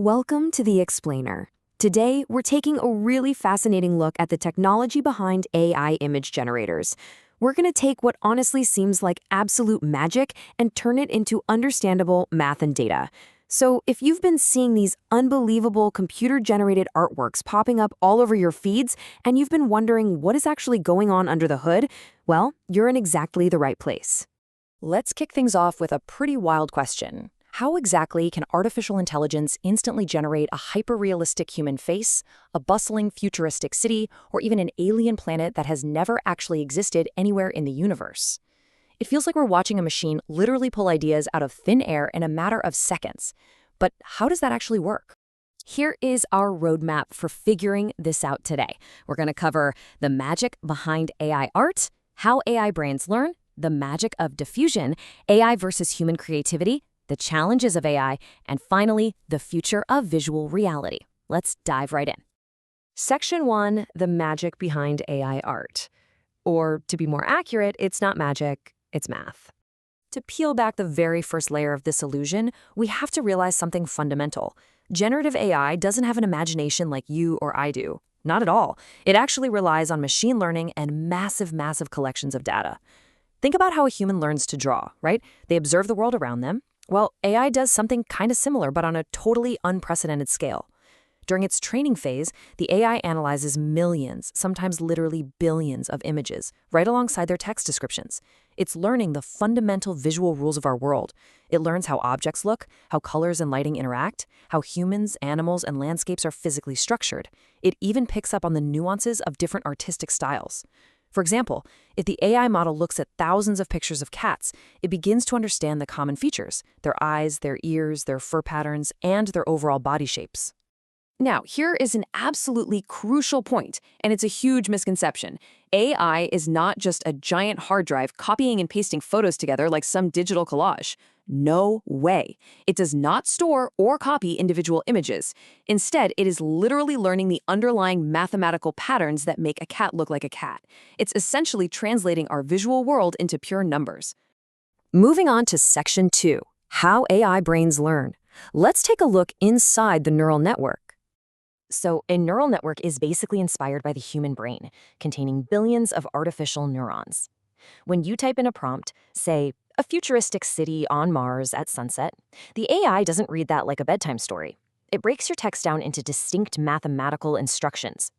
Welcome to The Explainer. Today, we're taking a really fascinating look at the technology behind AI image generators. We're going to take what honestly seems like absolute magic and turn it into understandable math and data. So, if you've been seeing these unbelievable computer-generated artworks popping up all over your feeds, and you've been wondering what is actually going on under the hood, well, you're in exactly the right place. Let's kick things off with a pretty wild question. How exactly can artificial intelligence instantly generate a hyper-realistic human face, a bustling futuristic city, or even an alien planet that has never actually existed anywhere in the universe? It feels like we're watching a machine literally pull ideas out of thin air in a matter of seconds. But how does that actually work? Here is our roadmap for figuring this out today. We're going to cover the magic behind AI art, how AI brains learn, the magic of diffusion, AI versus human creativity, the challenges of AI, and finally, the future of visual reality. Let's dive right in. Section 1, the magic behind AI art. Or, to be more accurate, it's not magic, it's math. To peel back the very first layer of this illusion, we have to realize something fundamental. Generative AI doesn't have an imagination like you or I do. Not at all. It actually relies on machine learning and massive collections of data. Think about how a human learns to draw, right? They observe the world around them. Well, AI does something kind of similar, but on a totally unprecedented scale. During its training phase, the AI analyzes millions, sometimes literally billions of images, right alongside their text descriptions. It's learning the fundamental visual rules of our world. It learns how objects look, how colors and lighting interact, how humans, animals, and landscapes are physically structured. It even picks up on the nuances of different artistic styles. For example, if the AI model looks at thousands of pictures of cats, it begins to understand the common features, their eyes, their ears, their fur patterns, and their overall body shapes. Now, here is an absolutely crucial point, and it's a huge misconception. AI is not just a giant hard drive copying and pasting photos together like some digital collage. No way. It does not store or copy individual images. Instead, it is literally learning the underlying mathematical patterns that make a cat look like a cat. It's essentially translating our visual world into pure numbers. Moving on to Section 2, how AI brains learn. Let's take a look inside the neural network. So, a neural network is basically inspired by the human brain, containing billions of artificial neurons. When you type in a prompt, say, a futuristic city on Mars at sunset, the AI doesn't read that like a bedtime story. It breaks your text down into distinct mathematical instructions.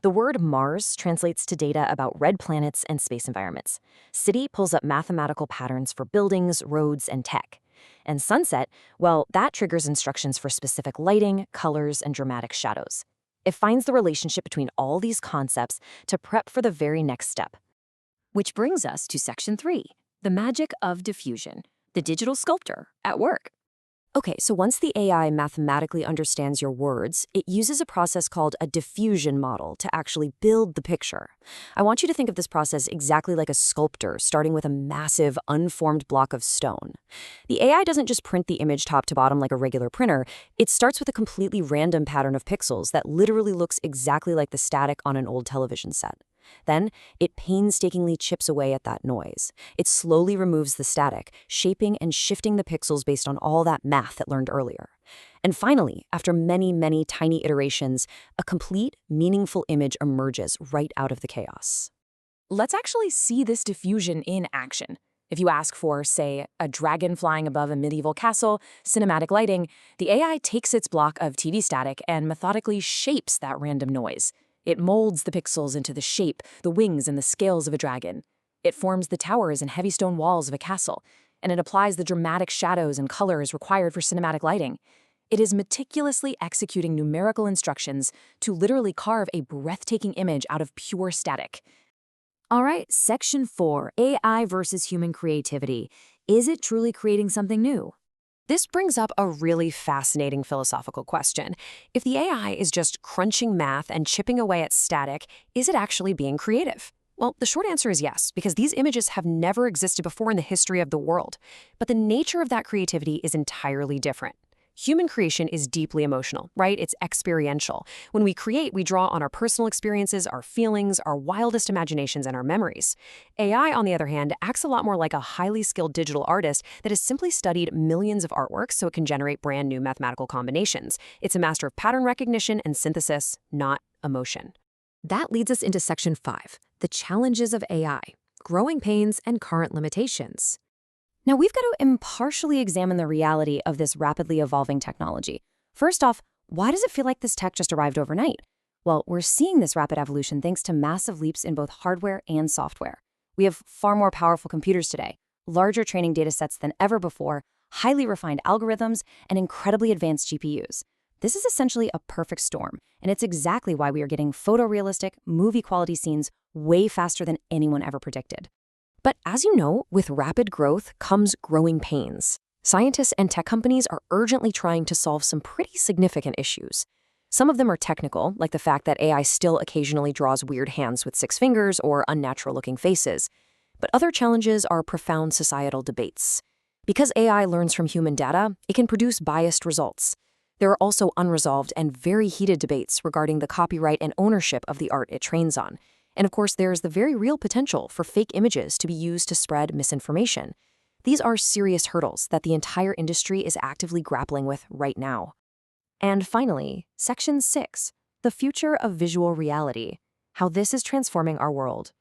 The word Mars translates to data about red planets and space environments. City pulls up mathematical patterns for buildings, roads, and tech. And sunset, well, that triggers instructions for specific lighting, colors, and dramatic shadows. It finds the relationship between all these concepts to prep for the very next step. Which brings us to Section 3, the magic of diffusion, the digital sculptor at work. Okay, so once the AI mathematically understands your words, it uses a process called a diffusion model to actually build the picture. I want you to think of this process exactly like a sculptor starting with a massive, unformed block of stone. The AI doesn't just print the image top to bottom like a regular printer. It starts with a completely random pattern of pixels that literally looks exactly like the static on an old television set. Then, it painstakingly chips away at that noise. It slowly removes the static, shaping and shifting the pixels based on all that math it learned earlier. And finally, after many tiny iterations, a complete, meaningful image emerges right out of the chaos. Let's actually see this diffusion in action. If you ask for, say, a dragon flying above a medieval castle, cinematic lighting, the AI takes its block of TV static and methodically shapes that random noise. It molds the pixels into the shape, the wings, and the scales of a dragon. It forms the towers and heavy stone walls of a castle, and it applies the dramatic shadows and colors required for cinematic lighting. It is meticulously executing numerical instructions to literally carve a breathtaking image out of pure static. All right, Section 4, AI versus human creativity. Is it truly creating something new? This brings up a really fascinating philosophical question. If the AI is just crunching math and chipping away at static, is it actually being creative? Well, the short answer is yes, because these images have never existed before in the history of the world. But the nature of that creativity is entirely different. Human creation is deeply emotional, right? It's experiential. When we create, we draw on our personal experiences, our feelings, our wildest imaginations, and our memories. AI, on the other hand, acts a lot more like a highly skilled digital artist that has simply studied millions of artworks so it can generate brand new mathematical combinations. It's a master of pattern recognition and synthesis, not emotion. That leads us into Section 5, the challenges of AI, growing pains and current limitations. Now, we've got to impartially examine the reality of this rapidly evolving technology. First off, why does it feel like this tech just arrived overnight? Well, we're seeing this rapid evolution thanks to massive leaps in both hardware and software. We have far more powerful computers today, larger training data sets than ever before, highly refined algorithms, and incredibly advanced GPUs. This is essentially a perfect storm, and it's exactly why we are getting photorealistic, movie-quality scenes way faster than anyone ever predicted. But as you know, with rapid growth comes growing pains. Scientists and tech companies are urgently trying to solve some pretty significant issues. Some of them are technical, like the fact that AI still occasionally draws weird hands with 6 fingers or unnatural-looking faces. But other challenges are profound societal debates. Because AI learns from human data, it can produce biased results. There are also unresolved and very heated debates regarding the copyright and ownership of the art it trains on. And of course, there's the very real potential for fake images to be used to spread misinformation. These are serious hurdles that the entire industry is actively grappling with right now. And finally, Section 6, the future of visual reality, how this is transforming our world.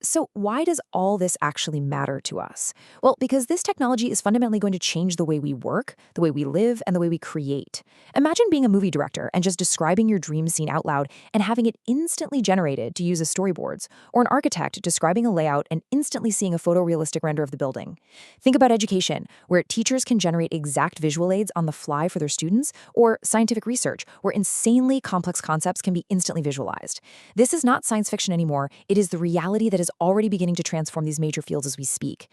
So why does all this actually matter to us? Well, because this technology is fundamentally going to change the way we work, the way we live, and the way we create. Imagine being a movie director and just describing your dream scene out loud and having it instantly generated to use as storyboards, or an architect describing a layout and instantly seeing a photorealistic render of the building. Think about education, where teachers can generate exact visual aids on the fly for their students, or scientific research, where insanely complex concepts can be instantly visualized. This is not science fiction anymore. It is the reality that is already beginning to transform these major fields as we speak.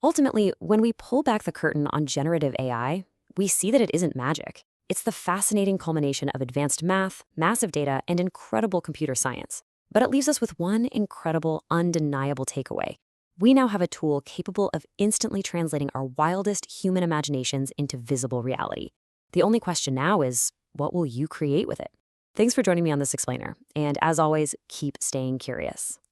Ultimately, when we pull back the curtain on generative AI, we see that it isn't magic. It's the fascinating culmination of advanced math, massive data, and incredible computer science. But it leaves us with one incredible, undeniable takeaway. We now have a tool capable of instantly translating our wildest human imaginations into visible reality. The only question now is, what will you create with it? Thanks for joining me on this explainer, and as always, keep staying curious.